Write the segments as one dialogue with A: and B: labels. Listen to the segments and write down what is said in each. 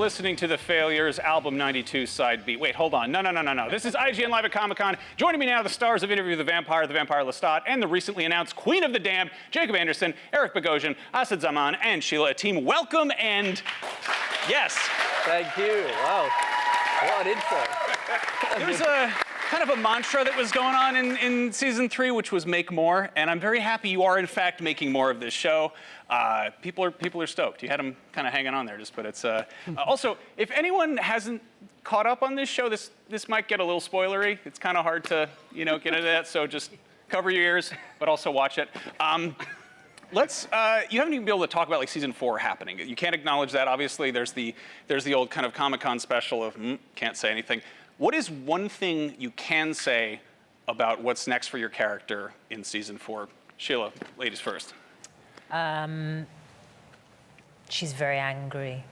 A: listening to The Failures, album 92, side B. Wait, hold on. No. This is IGN Live at Comic-Con. Joining me now, the stars of Interview with the Vampire Lestat, and the recently announced Queen of the Damned, Jacob Anderson, Eric Bogosian, Assad, Zamad, and Sheila. Atim, welcome, and yes.
B: Thank you. Wow. What an intro.
A: There's a kind of a mantra that was going on in season 3, which was make more, and I'm very happy you are in fact making more of this show. People are stoked. You had them kind of hanging on there, but it's also, if anyone hasn't caught up on this show, this might get a little spoilery. It's kind of hard to get into that, so just cover your ears, but also watch it. You haven't even been able to talk about like season 4 happening. You can't acknowledge that. Obviously, there's the old kind of Comic-Con special of can't say anything. What is one thing you can say about what's next for your character in season 4? Sheila, ladies first.
C: She's very angry.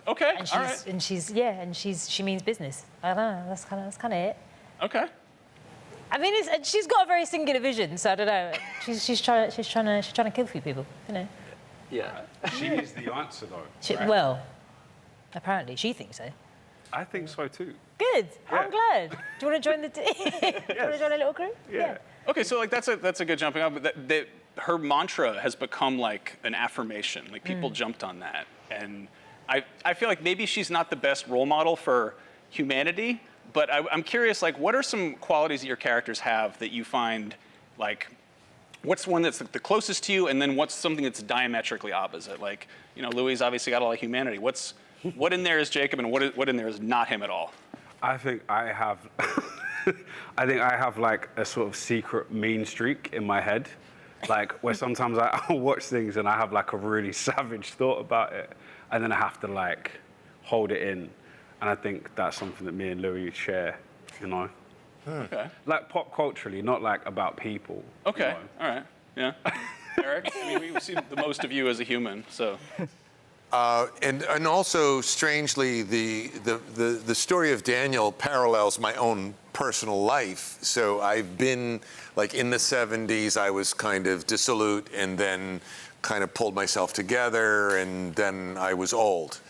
A: Okay,
C: and
A: all right.
C: And she means business. I don't know. That's kind of it.
A: Okay.
C: I mean, she's got a very singular vision, so I don't know. She's trying to kill a few people,
B: Yeah.
D: She is the answer, though.
C: Right? Well, apparently she thinks so.
D: I think so too.
C: Good.
D: Yeah.
C: I'm glad. Do you want to join the team? Do you want to join a little crew?
D: Yeah.
A: Okay, so like that's a good jumping off. But her mantra has become like an affirmation. Like people jumped on that, and I feel like maybe she's not the best role model for humanity. But I'm curious, like, what are some qualities that your characters have that you find, like, what's one that's the closest to you, and then what's something that's diametrically opposite? Like, Louis obviously got a lot of humanity. What in there is Jacob, and what in there is not him at all?
D: I think I have, like a sort of secret mean streak in my head, like where sometimes I'll watch things and I have like a really savage thought about it, and then I have to like hold it in. And I think that's something that me and Louis share,
A: Okay.
D: Like pop culturally, not like about people.
A: Okay, all right, yeah. Eric, I mean, we've seen the most of you as a human, so.
E: And also, strangely, the story of Daniel parallels my own personal life. So I've been, like, in the 70s, I was kind of dissolute and then kind of pulled myself together, and then I was old.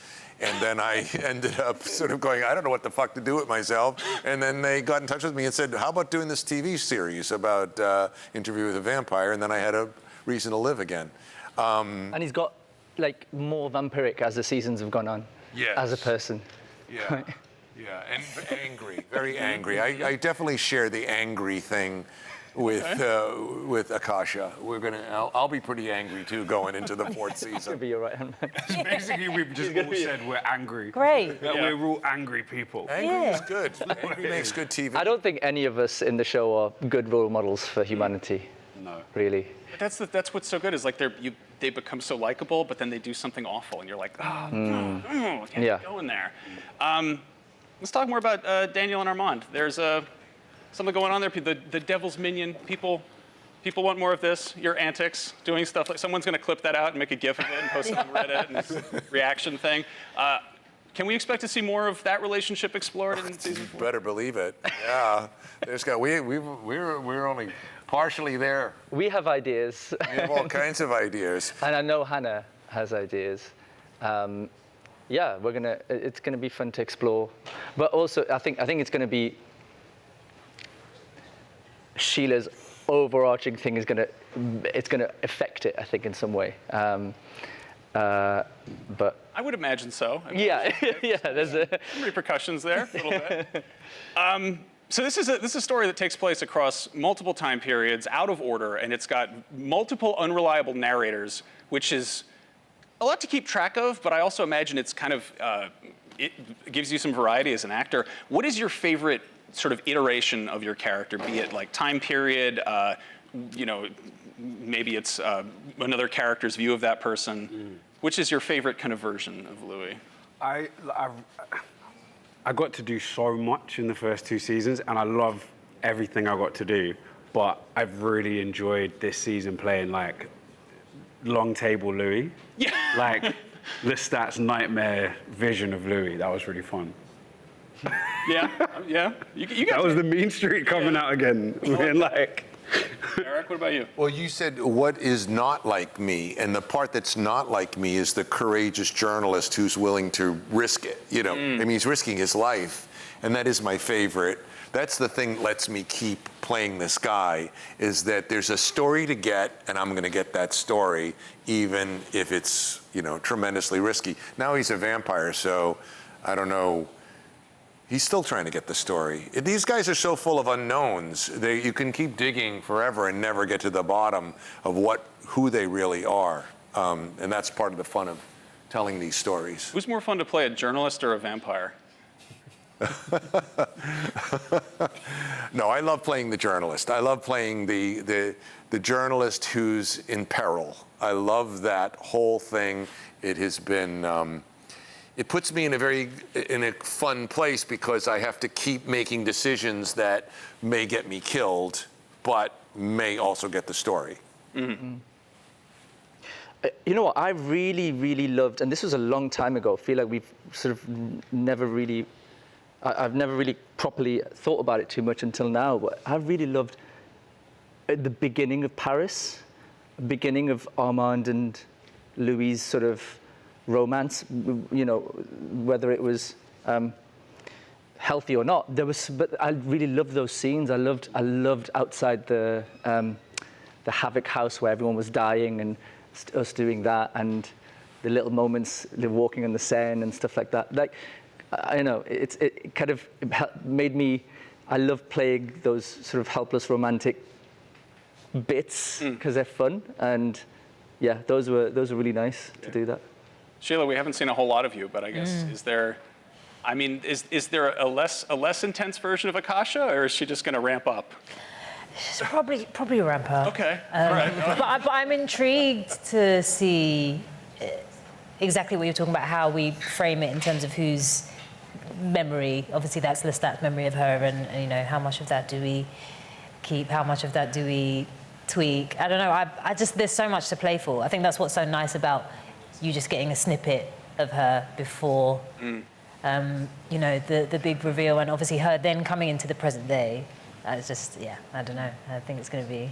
E: And then I ended up sort of going, I don't know what the fuck to do with myself. And then they got in touch with me and said, how about doing this TV series about Interview with a Vampire? And then I had a reason to live again.
B: And he's got like more vampiric as the seasons have gone on.
E: Yes.
B: As a person.
E: Yeah. Yeah, and angry, very angry. I definitely share the angry thing with Akasha. I'll be pretty angry too going into the 4th season.
B: You'll be your right hand man.
D: Basically, we've just all said we're angry.
C: Great.
D: That we're all angry people.
E: Angry is good. Angry makes good TV.
B: I don't think any of us in the show are good role models for humanity.
D: No.
B: Really.
A: That's what's so good is like they become so likable, but then they do something awful, and you're like, can't go in there. Let's talk more about Daniel and Armand. There's something going on there. The Devil's Minion people want more of this. Your antics, doing stuff like someone's going to clip that out and make a GIF of it and post it on Reddit and reaction thing. Can we expect to see more of that relationship explored in season 4?
E: You better believe it. Yeah. We're only partially there.
B: We have ideas.
E: We have all kinds of ideas.
B: And I know Hannah has ideas. It's gonna be fun to explore. But also, I think it's gonna be Sheila's overarching thing it's gonna affect it, I think, in some way. But
A: I would imagine so.
B: There's
A: some repercussions there, a little bit. So this is a story that takes place across multiple time periods, out of order, and it's got multiple unreliable narrators, which is a lot to keep track of. But I also imagine it's kind of it gives you some variety as an actor. What is your favorite sort of iteration of your character? Be it like time period, maybe it's another character's view of that person. Which is your favorite kind of version of Louis?
D: I got to do so much in the first 2 seasons, and I love everything I got to do. But I've really enjoyed this season playing like long table Louis.
A: Yeah.
D: Like Lestat's nightmare vision of Louis. That was really fun.
A: Yeah. You
D: that was the mean streak coming out again. Being like,
A: Eric, what about you?
E: Well, you said what is not like me, and the part that's not like me is the courageous journalist who's willing to risk it. I mean, he's risking his life, and that is my favorite. That's the thing that lets me keep playing this guy, is that there's a story to get, and I'm going to get that story, even if it's, tremendously risky. Now he's a vampire, so I don't know. He's still trying to get the story. These guys are so full of unknowns. You can keep digging forever and never get to the bottom of who they really are. And that's part of the fun of telling these stories.
A: Who's more fun to play, a journalist or a vampire?
E: No, I love playing the journalist. I love playing the journalist who's in peril. I love that whole thing. It has been, it puts me in a fun place because I have to keep making decisions that may get me killed, but may also get the story.
B: You know what I really, really loved, and this was a long time ago. I feel like we've sort of never really, I've never really properly thought about it too much until now, but I really loved at the beginning of Paris, beginning of Armand and Louis' sort of romance, whether it was healthy or not. But I really loved those scenes. I loved outside the Havoc house where everyone was dying and us doing that, and the little moments, walking on the Seine and stuff like that. Like, it kind of made me. I love playing those sort of helpless romantic bits because they're fun, and yeah, those were really nice to do that.
A: Sheila, we haven't seen a whole lot of you, but I guess is there a less intense version of Akasha, or is she just going to ramp up?
C: She's probably ramp up.
A: Okay, all right.
C: But I'm intrigued to see exactly what you're talking about, how we frame it in terms of whose memory. Obviously, that's Lestat's memory of her, and how much of that do we keep? How much of that do we tweak? I don't know. I just there's so much to play for. I think that's what's so nice about you just getting a snippet of her before, the big reveal, and obviously her then coming into the present day. It's just, I don't know. I think it's going to be.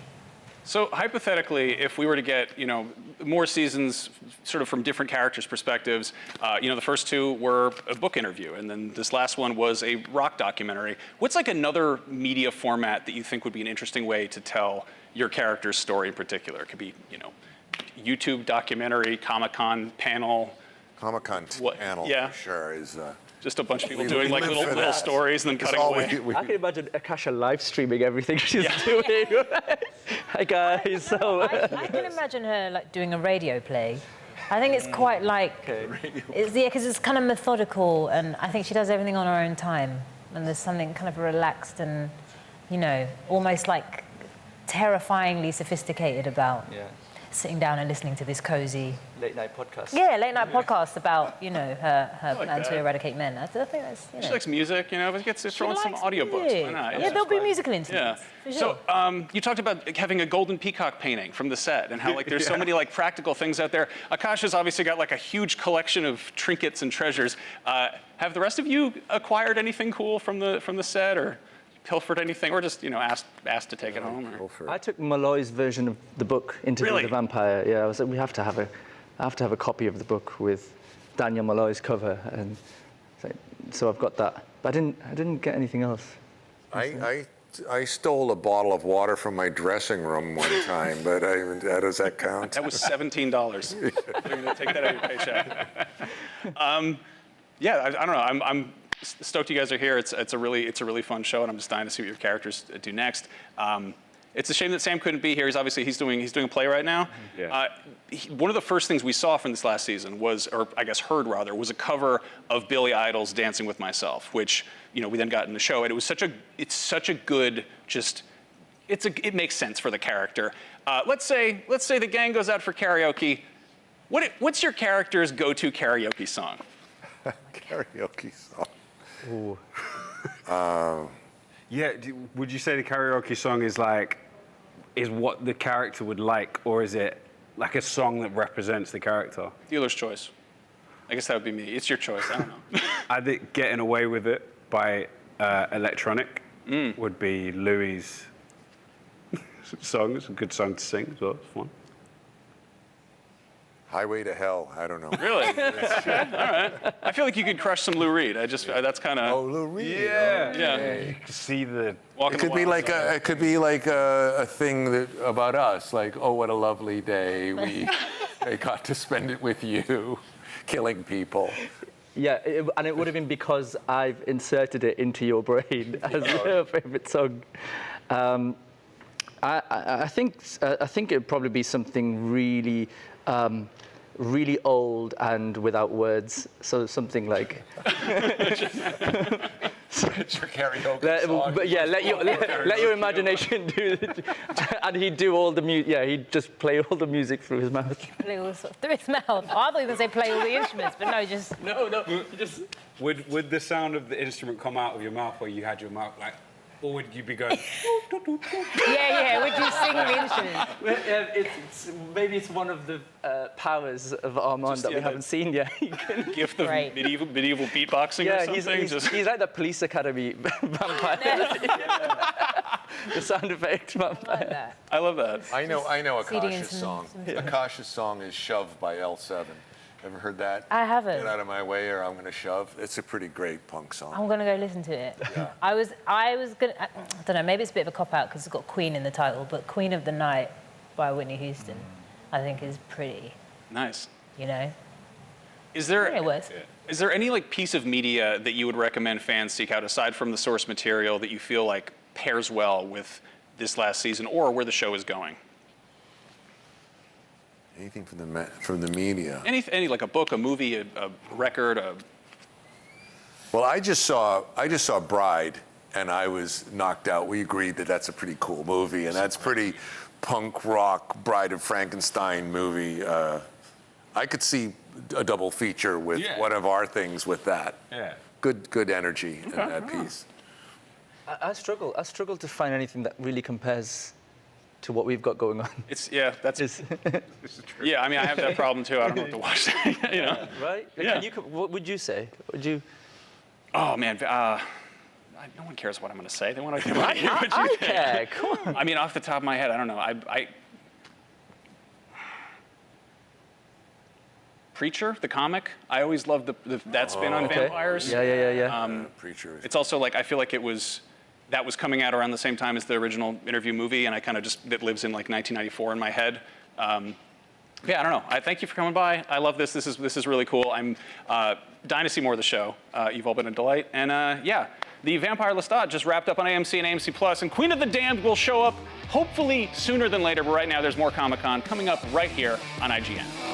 A: So hypothetically, if we were to get, more seasons sort of from different characters' perspectives, the first two were a book interview, and then this last one was a rock documentary. What's like another media format that you think would be an interesting way to tell your character's story in particular? It could be, YouTube documentary, Comic-Con panel.
E: Comic-Con panel, for sure, is...
A: Just a bunch of people doing like little stories and then cutting away.
B: I can imagine Akasha live streaming everything she's doing. Hi guys.
C: I can imagine her like doing a radio play. I think it's quite like, because it's kind of methodical, and I think she does everything on her own time. And there's something kind of relaxed and, almost like terrifyingly sophisticated about sitting down and listening to this cozy
B: late night podcast.
C: Yeah, late night podcast about her plan to eradicate men. I think that's
A: She likes music, but gets to throw in some audiobooks. Why not?
C: Yeah, there'll be musical instruments.
A: Yeah. Sure. So you talked about having a golden peacock painting from the set, and how there's so many practical things out there. Akasha's obviously got a huge collection of trinkets and treasures. Have the rest of you acquired anything cool from the set, or pilfered anything, or just asked to take it home? Or?
B: I took Malloy's version of the book, Interview with the Vampire. Yeah, I was like, I have to have a copy of the book with Daniel Malloy's cover, and so I've got that. But I didn't get anything else.
E: I stole a bottle of water from my dressing room one time, but does that count?
A: That was $17. You're going to take that out of your paycheck. I don't know. I'm stoked you guys are here. It's a really fun show, and I'm just dying to see what your characters do next. It's a shame that Sam couldn't be here. He's doing a play right now.
D: Yeah.
A: One of the first things we saw from this last season was, or I guess heard rather, was a cover of Billy Idol's "Dancing with Myself," which we then got in the show, and it was such a good it makes sense for the character. Let's say the gang goes out for karaoke. What's your character's go-to karaoke song?
E: Karaoke song.
B: Ooh.
D: Would you say the karaoke song is what the character would like, or is it like a song that represents the character?
A: Dealer's choice. I guess that would be me. It's your choice. I don't know.
D: I think "Getting Away with It" by Electronic would be Louis' song. It's a good song to sing as well. It's fun.
E: Highway to Hell. I don't know.
A: Really? Okay, all right. I feel like you could crush some Lou Reed. That's kind of.
E: Oh, Lou Reed.
A: Yeah.
D: You can see the.
A: Walking
E: It could
A: the
E: be
A: wild
E: like
A: side.
E: it could be like a thing that about us, like, oh, what a lovely day I got to spend it with you, killing people.
B: Yeah, and it would have been because I've inserted it into your brain as your favorite song. I think it'd probably be something really, really old and without words. So something like.
E: It's your karaoke song.
B: But yeah, let your imagination do it, and he'd do all the music. Yeah, he'd just play all the music through his mouth.
C: Play all through his mouth. I thought you were going to say play all the instruments, but no, just.
B: No, just.
D: Would the sound of the instrument come out of your mouth where you had your mouth like, or would you be going?
C: Yeah, would you sing the instrument?
B: Maybe it's one of the powers of Armand that we haven't seen yet.
A: Gift of
C: Right.
A: medieval beatboxing or something.
B: He's like the police academy vampire. The sound effect
C: I like
B: vampire.
C: that.
A: I love that.
E: I know
C: Feeding
E: Akasha's
C: into
E: song.
C: some-
E: Akasha's song is Shove by L7. Ever heard that?
C: I haven't.
E: Get out of my way or I'm going to shove. It's a pretty great punk song.
C: I'm gonna go listen to it. I was gonna. I don't know. Maybe it's a bit of a cop out because it's got Queen in the title, but Queen of the Night by Whitney Houston, I think is pretty.
A: Nice.
C: You know.
A: Is there
C: Yeah, it works.
A: Is there any like piece of media that you would recommend fans seek out aside from the source material that you feel like pairs well with this last season or where the show is going?
E: Anything from the media.
A: Any like a book, a movie, a record,
E: Well, I just saw Bride, and I was knocked out. We agreed that that's a pretty cool movie, and that's pretty punk rock Bride of Frankenstein movie. I could see a double feature with one of our things with that.
D: Yeah.
E: Good energy in that piece.
B: I struggle to find anything that really compares to what we've got going on.
A: Yeah, I mean I have that problem too. I don't know what to watch. You know.
B: Right?
A: Yeah.
B: What would you say? Would you?
A: Oh man, no one cares what I'm going to say. They want to hear what you
B: I
A: think.
B: care. Come on.
A: I mean, off the top of my head, I don't know. Preacher, the comic. I always loved that spin on vampires.
B: Yeah.
E: Preacher.
A: It's also like I feel like that was coming out around the same time as the original interview movie, and I kind of it lives in like 1994 in my head. Yeah, I don't know. I thank you for coming by. I love this. This is really cool. I'm dying to see more of the show. You've all been a delight. And yeah, the Vampire Lestat just wrapped up on AMC and AMC Plus, and Queen of the Damned will show up hopefully sooner than later. But right now, there's more Comic-Con coming up right here on IGN.